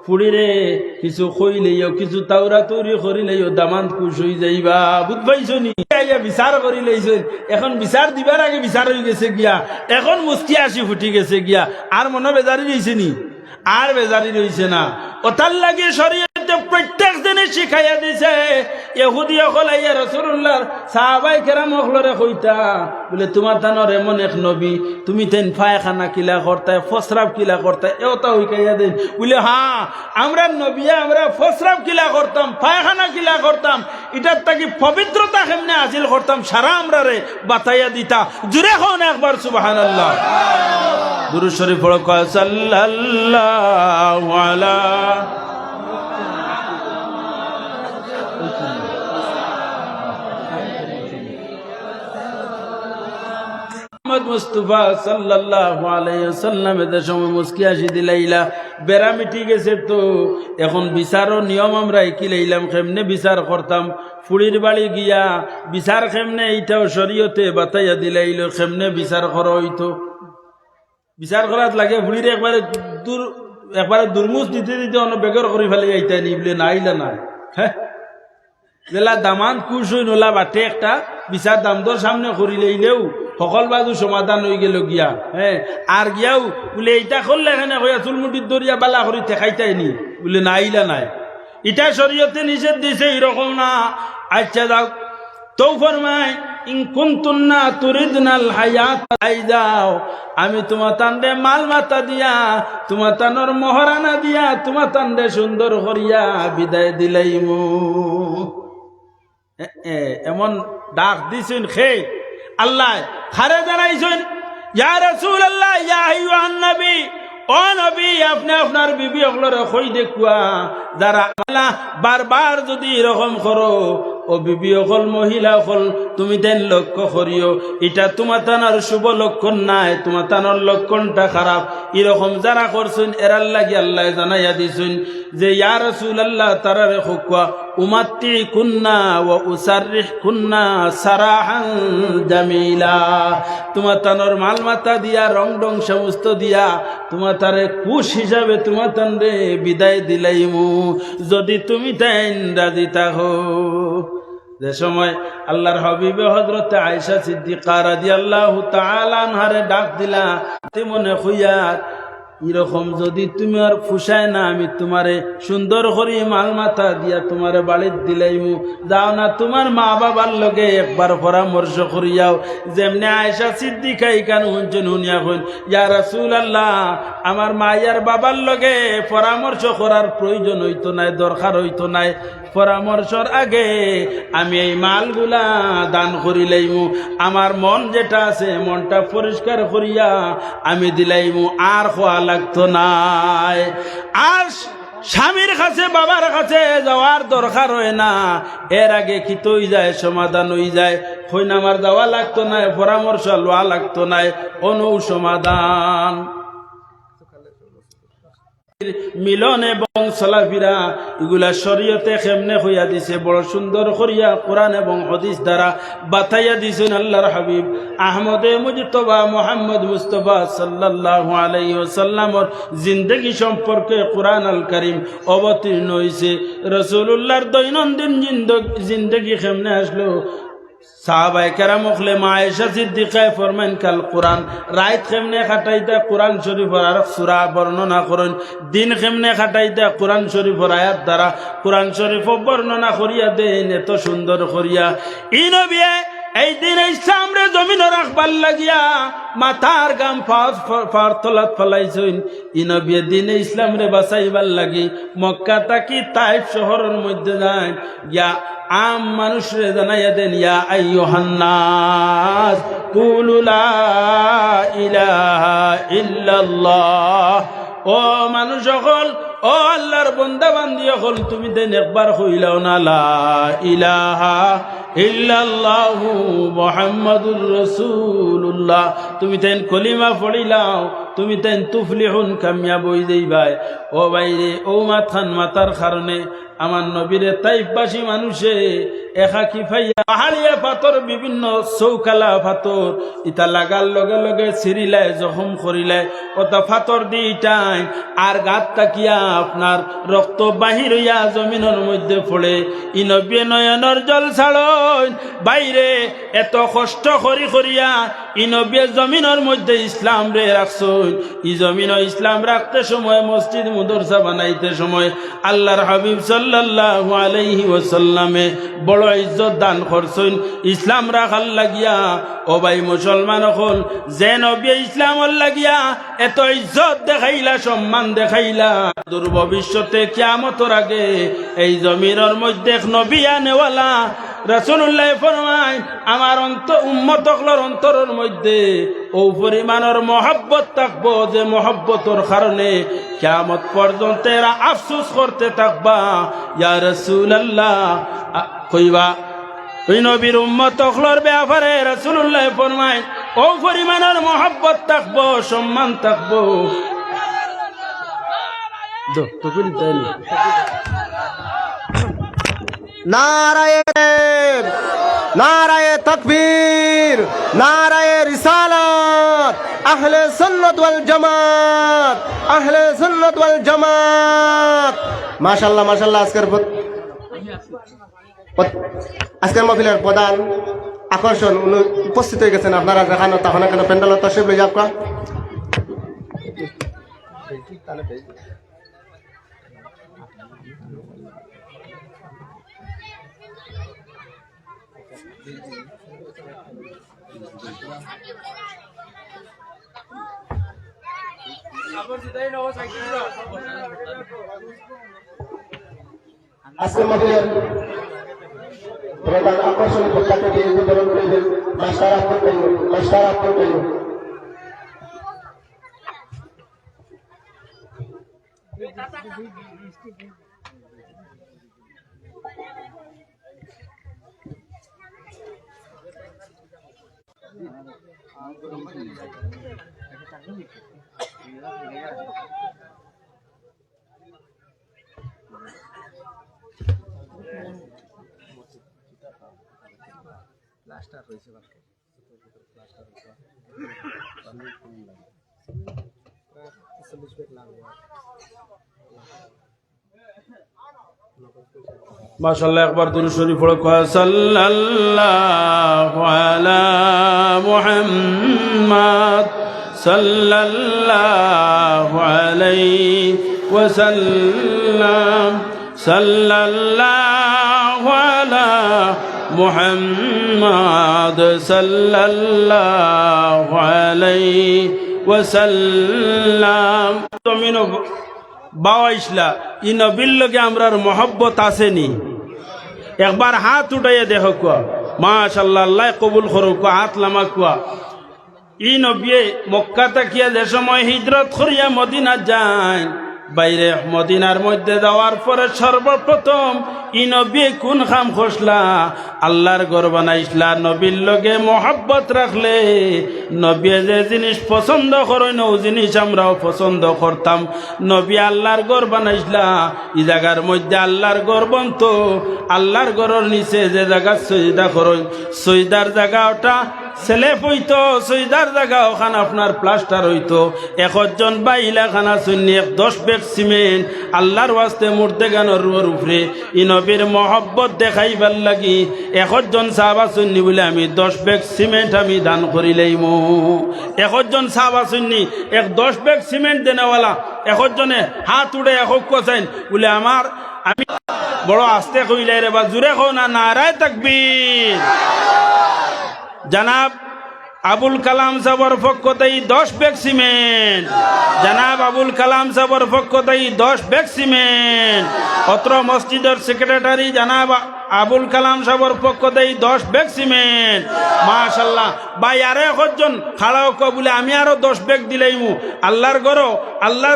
ফুড়িরে কিছু কইলেইও কিছু তাওরা তৈরি করিলেইও দামান খুশ হয়ে যাইবা বুঝ পাইছো নি বিচার করি লইছেন এখন বিচার দিবার আগে বিচার হয়ে গেছে গিয়া এখন মুস্কি আসি ফুটি গেছে গিয়া আর মনে বেজারি রয়েছে নি আর বেজারি রয়েছে না ওটার লাগে শরীয়তে প্রত্যেক জিনিস শিখাইয়া দিছে ইহুদি সকল আইয়া রাসূলুল্লাহর সাহাবায়ে কেরাম সকলরে কইতা বলে তোমার তানোর এমন এক নবী তুমি তেন পায়খানা কিলা করতে ফসরাব কিলা করতে এওটা হইকাইয়া দেন বলে হ্যাঁ আমরা নবী আমরা ফসরাব কিলা করতাম পায়খানা কিলা করতাম এটার তাকি পবিত্রতা কেমনে হাসিল করতাম সারা আমরা রে বাতাইয়া দিতা জুরে হন একবার সুবহানাল্লাহ দুরূদ শরীফ পড়ো সাল্লাল্লাহু আলা মুস্তাফা সাল্লাল্লাহু আলাইহি ওয়াসাল্লাম এদের সময় মুস্কি হাসি দিলাইলা বেড়া মিটি গেছে তো এখন বিচারও নিয়ম আমরা কি লাইলাম কেমনে বিচার করতাম ফুড়ির বাড়ি গিয়া বিচার কেমনে এইটাও শরীয়তে বাতাইয়া দিলাইল কেমনে বিচার করা হইতো বিচার করাত লাগে ফুড়ির একবারে দুর্মুষ দিতে দিতে অন্য বেগর করে ফেলে এইটা নি বলে নাইলা না হ্যাঁ জেলা দামান কুশ হই নোলা বাটে একটা বিচার দাম দর সামনে করিলেইলেও সকল বাজু সমাধান হয়ে গেল গিয়া হ্যাঁ আর গিয়াও বলে এইটা করলে এখানে হইয়া চুলমুটির দরিয়া বালা করি ঠেকাইতাই নি বলে নাইলা নাই এটা শরীয়তে নিষেধ দিছে এরকম না আচ্ছা যাও তো ফরমায় ইন কুনতুন্না তুরিদনাল হায়াত আইদাও আমি তোমার তান্ডে মাল মাতা দিয়া তোমার তানোর মহারানা দিয়া তোমার তান্ডে সুন্দর করিয়া বিদায় দিলাইমু এমন ডাক দিছেন খে আল্লাহ খারে জানাইছেন ইয়া রাসূলুল্লাহ ইয়া আইয়ুহান নবী ও নবী আপনি আপনার বিবি ওগুলোরে কই দেখুয়া যারা বারবার যদি এরকম করো ও বিবি অকল মহিলা অকল তুমি তেন লক্ষ্য করিও এটা তোমার তানার শুভ লক্ষণ নাই তোমার তানার লক্ষণটা খারাপ এরকম যারা করছেন এরার লাগি আল্লাহ জানাইয়া দিছেন যে ইয়া রাসূলুল্লাহ তারারে হুকুয়া উমাত্তি কুন্না ও উসাররিহ কুন্না সারাহান জামিলা তোমার তানোর মাল মাতা দিয়া রং ডং সমস্ত দিয়া তোমার তারে খুশ হিসাবে তোমার তানরে বিদায় দিলাইমু যদি তুমি তাইন রাজি থাকো যে সময় আল্লাহর হাবিবে হযরত আয়েশা সিদ্দিকা রাদিয়াল্লাহু তাআলা আনহারে ডাক দিলা মনে হইয়ার এরকম যদি তুমি আর ফুসায় না আমি তোমারে সুন্দর করে মাল মাথা দিয়া তোমারে বাড়িত দিলাইমু যাও না তোমার মা বাবার লগে একবার পরামর্শ করিয়াও যেমনি আয়েশা সিদ্দিকা ইকান হুনছেন হুনিয়া হইন ইয়া রাসূলুল্লাহ আমার মায়ার বাবার লগে পরামর্শ করার প্রয়োজন হইতো নাই দরকার হইতো নাই পরামর্শর আগে আমি এই মালগুলা দান করিলাইমু আমার মন যেটা আছে মনটা পরিষ্কার করিয়া আমি দিলাইমু আর খোয়া লাগতো নাই আর স্বামীর কাছে বাবার কাছে যাওয়ার দরকার হয় না এর আগে কি তৈ যায় সমাধান হয়ে যায় হইন আমার যাওয়া লাগতো না পরামর্শ লওয়া লাগতো না অনু সমাধান মিলন এবং চলাফিরা এগুলা শরীয়তে কেমনে হইয়া দিছে বড় সুন্দর করিয়া কোরআন এবং হাদিস দ্বারা বাতাইয়া দিছেন আল্লাহর হাবিব আহমদে মুজতবা মুহাম্মদ মুস্তাফা সাল্লাল্লাহু আলাইহি ওয়াসাল্লামর জিন্দেগি সম্পর্কে কোরআন আল কারীম অবতীর্ণ হইছে রাসূলুল্লাহর দৈনন্দিন জিন্দেগি কেমনে আসলো সাহাবায়ে কেরাম ওখলে মা আয়েশা সিদ্দিকা ফরমান কাল কোরআন রাত কেমনে কাটাইতা কোরআন শরীফের আর সূরা বর্ণনা করেন দিন কেমনে কাটাইতা কোরআন শরীফের আয়াত দ্বারা কোরআন শরীফ বর্ণনা করিয়া দেন এত সুন্দর করিয়া ই নবী এই দিন ইসলাম রে জমিন রাখবার লাগিয়া মাথার গাম ফার তলাত ফলাইছেন ই নবী দিন ইসলাম রে বাঁচাইবার লাগি মক্কা তাকি তাইফ শহরের মধ্যে যান গিয়া আম মানুষরে জানাইয়া দেন ইয়া আইয়ুহান নাস কুলু লা ইলাহা ইল্লাল্লাহ ও মানুষ সকল ও আল্লাহর বান্দা বান্দি সকল তুমি দেন একবার কইলাও না লা ইলাহা ইল্লাল্লাহু মুহাম্মাদুর রাসূলুল্লাহ তুমি তেন কলিমা পড়িলাও তুমি তেন তুফলিহুন কামিয়াব হই যাইবাই ও বাইরে ও মাতার কারণে আমার নবীরে তাইফবাসী মানুষে একাকি ফাইয়া পাহাড়িয়া পাথর বিভিন্ন চৌকালা পাথর ইটা লাগার লগে লগে ছিঁড়িলায় জখম করিলায় ওটা পাথর দি ইটাই আর গাত তাকিয়া আপনার রক্ত বাহির হইয়া জমিনের মধ্যে পড়ে ই নবী নয়নের জল ছাড়ন বাইরে এত কষ্ট করিয়া ই নবী জমিনের মধ্যে ইসলাম রে রাখছন ই জমিন ইসলাম রাখতে সময় মসজিদ মাদ্রাসা বানাইতে সময় আল্লাহর হাবিব সাল্লাল্লাহু আলাইহি ওয়াসাল্লামে বড় ইজ্জত দান করছেন ইসলাম রাখার লাগিয়া ও ভাই মুসলমান হল যে নবী ইসলামর লাগিয়া এত ইজ্জত দেখাইলা সম্মান দেখাইলা দূর ভবিষ্যতে কিয়ামতের আগে এই জমিনের মধ্যে নবী আনেওয়ালা রাসূলুল্লাহ ফরমায় আমার উম্মতগুলোর অন্তরের মধ্যে ও পরিমাণের মহব্বত থাকবো যে মহব্বতের কারণে কিয়ামত পর্যন্ত এরা আফসোস করতে থাকবা ইয়া রাসূলুল্লাহ কইবা ওই নবীর উম্মতগুলোর ব্যাপারে রাসূলুল্লাহ ফরমায় ও পরিমাণের মহব্বত থাকবো, সম্মান থাকবো। নারায়ে নারায়ে তাকবীর, নারায়ে রিসালাত, আহলে সুন্নাত ওয়াল জামাত, আহলে সুন্নাত ওয়াল জামাত। মাশাআল্লাহ মাশাআল্লাহ। আজকের মাহফিলের প্রধান আকর্ষণ উপস্থিত হয়ে গেছেন। আপনারা দেখানো তখন কেন প্যান্ডেল তশরিফ লই যাবকা। আজকের মাহফিলের প্রধান আকর্ষণ বক্তাকে উদ্বোধন করেছেন মাস্টার আব্দুল কাইয়ুম। মাস্টার আব্দুল কাইয়ুম। মাশাআল্লাহ, একবার দুরূদ শরীফ পড়ো। সাল্লাল্লাহু আলা মুহাম্মাদ সাল্লাল্লাহু আলাইহি ওয়াসাল্লাম, সাল্লাল্লাহু আলা মুহাম্মাদ সাল্লাল্লাহু আলাইহি ওয়াসাল্লাম। তুমিনো বাওয়াইশলা ই নবীর লগে আমরার মহব্বত আসেনি? একবার হাত উঠাইয়া দেখো কুয়া। মাশাআল্লাহ, আল্লাহ কবুল করুক। হাত লামা কুয়া। ই নবী মক্কা তাকিয়া যে সময় হিজরত করিয়া মদিনা যায়, বাইরে মদিনার মধ্যে যাওয়ার পরে সর্বপ্রথম ই নবী কোন খাম খসলা? আল্লাহর ঘর বানাইছলা। নবীর লগে মহব্বত রাখলে নবী যে জিনিস পছন্দ করেন ও জিনিস আমরাও পছন্দ করতাম। নবী আল্লাহর ঘর বানাইছলা। ই জায়গার মধ্যে আল্লাহর ঘর বন্ত। আল্লাহর ঘরের নিচে যে জায়গা সজদা করেন, সজদার জায়গা ওটা সেলেফ হইতো, সজদার জায়গা ওখান আপনার প্লাস্টার হইতো। একজন বাইলা খানা শুনি 10 ব্যাগ সিমেন্ট আল্লাহর ওয়াস্তে মুর্দে গানোর উপরে ই নবীর মহব্বত দেখাইবার লাগি একজন সাহাবা শুনি বলে আমি 10 ব্যাগ সিমেন্ট আমি দান করিলেইম। একজন সাহাবা শুনি 10 ব্যাগ সিমেন্ট দেনেওয়ালা একজনে হাত উড়ে এক কোসাইন বলে আমার আমি বড় আস্তে কইলাই রে বা জুড়ে কো না, নারায়ে তাকবীর। জনাব আবুল কালাম সাহর পক্ষতেই 10 ব্যাগ সিমেন্ট, জনাব আবুল কালাম সাহর পক্ষতেই 10 ব্যাগ সিমেন্ট। অত্র মসজিদের সেক্রেটারি জনাব আবুল কালাম সাহর পক্ষতেই 10 ব্যাগ সিমেন্ট। মাশাআল্লাহ। ভাই আরো একজন খাড়াও বলে আমি আরো 10 ব্যাগ দিলাইমু। আল্লাহর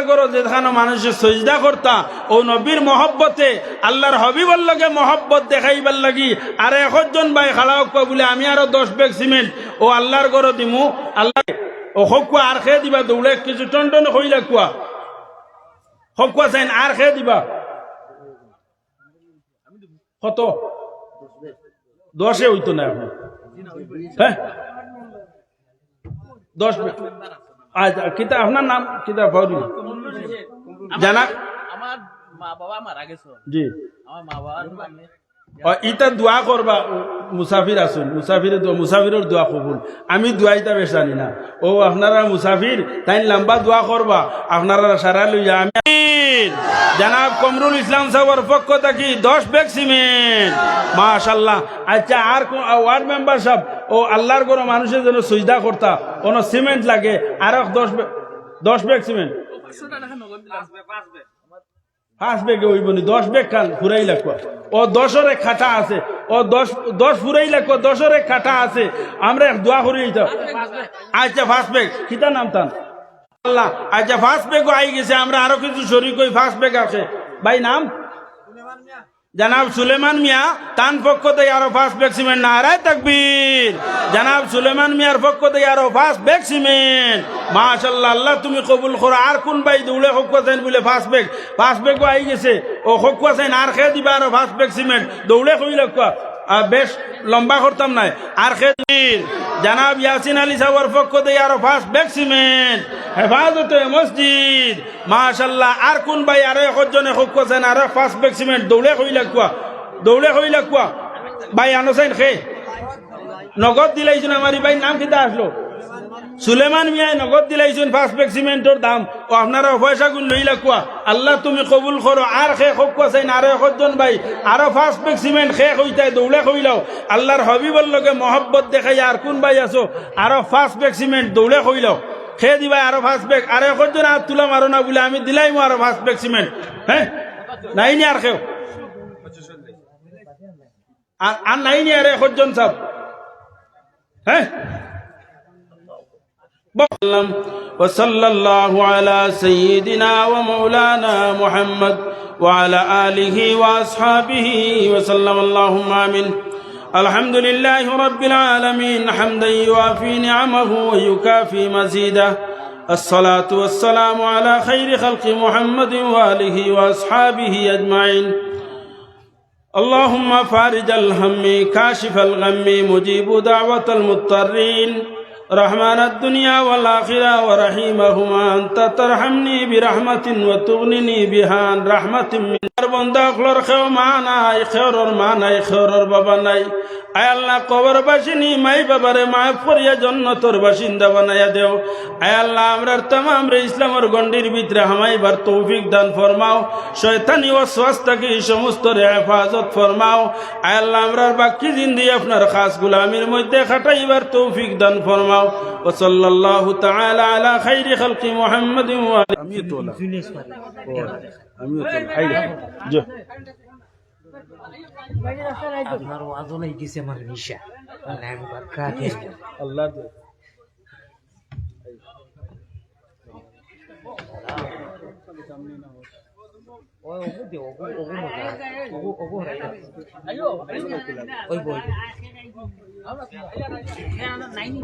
গরো যেখানে মানুষের সজদা করতা ও নবীর মহব্বতে আল্লাহর হবিবর লগে মহব্বত দেখাইবার লাগি আর একজন ভাই খাড়াও বলে আমি আরো 10 ব্যাগ সিমেন্ট ও আল্লাহর গরো দিমু। আল্লাহ ও হকুয়া আর খেয়ে দিবা, দৌড়ে কিছু টন টন হইলা কুয়া হকুয়া চাইন আর খেয়ে দিবা কত? 10 হইতো না এখন। হ্যাঁ 10। আচ্ছা, কিতা আপনার নাম কিতা? ফাউরি জানা আমার মা বাবা মারা গেছে। জি, আমার মা বাবার ইটা দোয়া করবা। মুসাফির আসুন, মুসাফিরের দোয়া কবুল। আমি দোয়াইতা বেশ জানি না। ও আপনারা মুসাফির তাই লম্বা দোয়া করবা, আপনারা সারা লইয়া। আমি জনাব কমরুল ইসলাম সাহেবের পক্ষ থেকে 10 ব্যাগ সিমেন্ট। মাশাআল্লাহ। আচ্ছা, আর ওয়ার্ড মেম্বার সাহেব ও আল্লাহর ঘর মানুষের জন্য সুজদা করতা কোন সিমেন্ট লাগে আর 10 ব্যাগ সিমেন্ট। 5 ব্যাগে হইব নি? 10 ব্যাগ খান ফুরাই লাগবা। ও 10-এর খাটা আছে, ও 10 ফুরাই লাগবা। 10-এর খাটা আছে, আমরা দোয়া করি। আচ্ছা 5 ব্যাগ কিতা নাম তান? আল্লাহ। আচ্ছা 5 ব্যাগ আই গেছে, আমরা আরো কিছু শরীক হই 5 ব্যাগ আছে। ভাই নাম জনাব সুলেমান মিয়া তান পক্ষ থেকে আরো ফার্স্ট বেক্সিমেন্ট নারায় তাকবীর। জনাব সুলেমান মিয়ার পক্ষ থেকে আরো ফার্স্ট বেক্সিমেন্ট মাশাআল্লাহ। আল্লাহ তুমি কবুল করো। আর কোন ভাই দৌড়ে হক আছেন বলে ফার্স্ট বেগ আই গেছে ও হক আছেন আর খেয়ে দিবা আরো ফার্স্ট বেক্সিমেন্ট দৌড়ে কইল বেশ লম্বা করতাম নাই আর খেয়ে জনাব ইয়াসিন আলী সাহেবের পক্ষ থেকে আরো ফার্স্ট বেক্সিমেন্ট হেফাজতে মসজিদ মাশাআল্লাহ। আর কোন ভাই আরো একজনে হক আছেন আরো ফার্স্ট বেক্সিমেন্ট দৌড়ে কইল ভাই আনোসাইন খে নগদ দিলাইছেন আমার ভাই নাম কিতা আসলো সুলেমান মিয়ায় নগদ দিলাইছেন ফার্স্ট বেক্সিমেন্টর দাম ও আপনারা পয়সা গুণ লইলা কুয়া আল্লাহ তুমি কবুল করো। আর খে হক আছেন আরো একজন ভাই আরো ফার্স্ট বেক্সিমেন্ট খে হইতায় দৌড়ে কইলাও আল্লাহর হবিবর লগে মহব্বত দেখাই। আর কোন ভাই আছো আরো ফার্স্ট বেক্সিমেন্ট দৌড়ে কইলাও খে দিবা আরো ফার্স্ট বেগ আর একজন আর তুলা মারো না বলে আমি দিলাইমু আরো ফার্স্ট বেক্সিমেন্ট হ্যাঁ নাই নি আর খেও আর নাই নি আর একজন সব হ্যাঁ। وصلى الله على سيدنا ومولانا محمد وعلى آله وأصحابه وسلم اللهم آمين. الحمد لله رب العالمين حمدا يوافي نعمه ويكافي مزيده. الصلاة والسلام على خير خلق محمد وآله وأصحابه أجمعين. اللهم فارج الهم كاشف الغم مجيب دعوة المضطرين رحمن الدنيا والآخرة ورحيمهما أنت ترحمني برحمة وتغنني بها عن رحمة من بندا خلر خو ماناي خيرر ماناي خيرر بابا ناي আয় আল্লাহ কবর বাসিনী মাই বাবারে মাফ করিয়া জান্নাতের বাসিন্দা বানায়া দেও। আয় আল্লাহ আমরার तमाम রে ইসলামের গণ্ডির ভিতরে হামাইবার তৌফিক দান ফরমাও। শয়তানি ওয়াসওয়াস থেকে সমস্ত রে হেফাজত ফরমাও। আয় আল্লাহ আমরার বাকি জিন্দেগি আপনার খাস গোলামির মধ্যে খাটাইবার তৌফিক দান ফরমাও। ওয়া সাল্লাল্লাহু তাআলা আলা খাইরি খালকি মুহাম্মাদিন ওয়া আমিও তোলা আইলা জো আপনার ওয়াজও লাগিছে আমার নিশা আমি ভাত খাতে আল্লাহ ওই ওগো দে ওগো মজা ওগো রাই আইও ওই বই আমরা নাইনি